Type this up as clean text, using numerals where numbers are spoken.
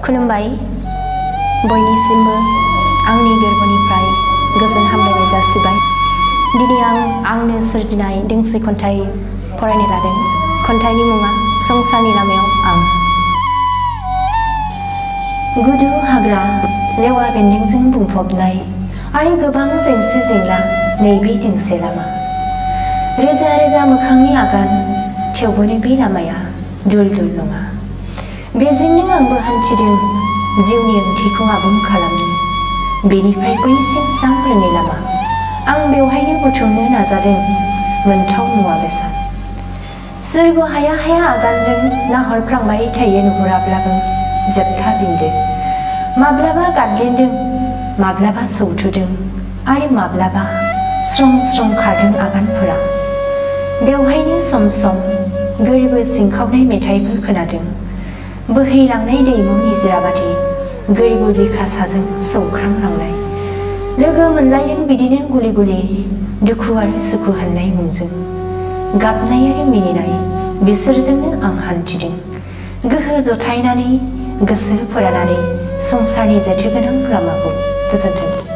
खुलुमबाय बयनिसिमबो आंनि गोरबोनिफ्राय गोजोन हामलायनाय जासिबाय। दिनै आंनो सोरजिनाय दोंसे खन्थाइ फरायनो लादों। खन्थाइनि मुङा संसारनि लामायाव आं। गुदु हाग्रा लेवा बेन्दोंजों बुंफबनाय आरो गोबां जेंसि जेंला नैबे दोंसे लामा। रोजा रोजा मोखांनि आगान थेवबोनो बे लामाया दुल दुल नङा। बेजोंनो आंबो हान्थिदों जिउनि ओंथिखौ आबुं खालामनो। बेनिफ्राय बैसिम जांख्रिनाय लामा। आं बेवहायनो बुथुमनो नाजादों मोनथाव मुवा बेसाद। सोरगो हाया हाया आगानजों नाहरफ्लांबाय थायो नुहुराब्लाबो जोबथा बिन्दो। माब्लाबा गादलिनदों, माब्लाबा सौथुदों आरो माब्लाबा स्रं स्रं खारदों आगानफोरा। बेवहायनो सम सम गोरबो सिंखावनाय मेथाइफोर खोनादों। बोहैलांनाय दैमु निजोरा बादि गोरबो बिखा साजों सौख्रांलांनाय। लोगो मोनलायदों बिदिनो गुलि गुलि दुखु आरो सुखु होननाय मुंजों। गाबनाय आरो मिनिनाय बिसोरजोंनो आं हान्थिदों। गोहो जथायनानै गोसो फोरानानै संसारनि जेथोगोनां लामाखौ। गोजोन्थों।